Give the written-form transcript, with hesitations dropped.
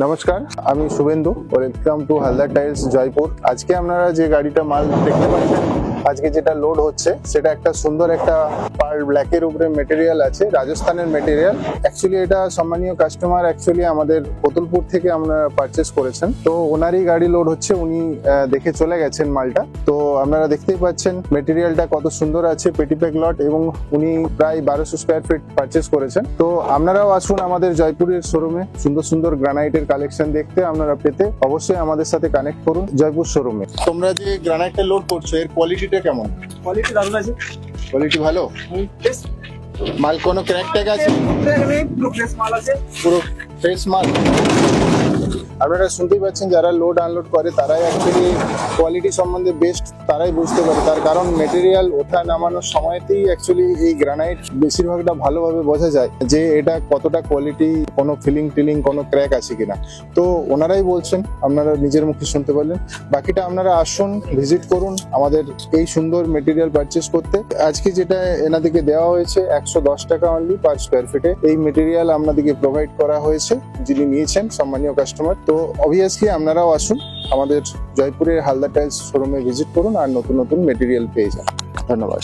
নমস্কার, আমি Suvendu. Welcome to Haldar tiles Jaipur. আজকে আপনারা যে গাড়িটা মাল দেখতে পাচ্ছেন, আজকে যেটা লোড হচ্ছে সেটা একটা সুন্দর একটা পার্ল ব্ল্যাকের উপরে মেটেরিয়াল আছে, রাজস্থানের মেটেরিয়াল। অ্যাকচুয়ালি এটা সম্মানীয় কাস্টমার অ্যাকচুয়ালি আমাদের কতুলপুর থেকে আমরা পারচেস করেছেন, তো ওনারই গাড়ি লোড হচ্ছে, উনি দেখে চলে গেছেন মালটা। তো আপনারা দেখতেই পাচ্ছেন মেটেরিয়ালটা কত সুন্দর আছে, পেটিপ্যাক লট, এবং উনি প্রায় 1200 স্কোয়ার ফিট পারচেস করেছেন। তো আপনারাও আসুন আমাদের জয়পুরের শোরুমে, সুন্দর সুন্দর গ্রানাইটের কালেকশন দেখতে, আপনারা পেতে অবশ্যই আমাদের সাথে কানেক্ট করুন জয়পুর শোরুমে। তোমরা যে গ্রানাইটটা লোড করছো এর কোয়ালিটিটা কেমন? क्वालिटी दारुण আছে। কোয়ালিটি ভালো? টেস্ট মাল কোনো ক্র্যাক ট্যাগ আছে? ট্র্যাক নেই, পুরো ফ্রেশ মাল আছে। পুরো ফ্রেশ মাল। আপনারা শুনতেই পাচ্ছেন, যারা লোড আনলোড করে তারাই অ্যাকচুয়ালি কোয়ালিটি সম্বন্ধে বেস্ট তারাই বুঝতে পারে। তার কারণ মেটেরিয়াল ওঠা নামানোর সময়তেই অ্যাকচুয়ালি এই গ্রানাইট বেশিরভাগটা ভালোভাবে বোঝা যায় যে এটা কতটা কোয়ালিটি, কোনো টিলিং কোনো ক্র্যাক আছে কিনা। তো ওনারাই বলছেন, আপনারা নিজের মুখে শুনতে পারলেন। বাকিটা আপনারা আসুন, ভিজিট করুন আমাদের এই সুন্দর মেটেরিয়াল পারচেস করতে। আজকে যেটা এনাদেরকে দেওয়া হয়েছে 110 টাকা অনলি পার স্কোয়ার ফিটে এই মেটেরিয়াল আপনাদেরকে প্রোভাইড করা হয়েছে, যিনি নিয়েছেন সম্মানীয় কাস্টমার। তো অবভিয়াসলি আপনারাও আসুন আমাদের জয়পুরের হালদার টাইলস শোরুমে ভিজিট করুন আর নতুন নতুন মেটেরিয়াল পেয়ে যান। ধন্যবাদ।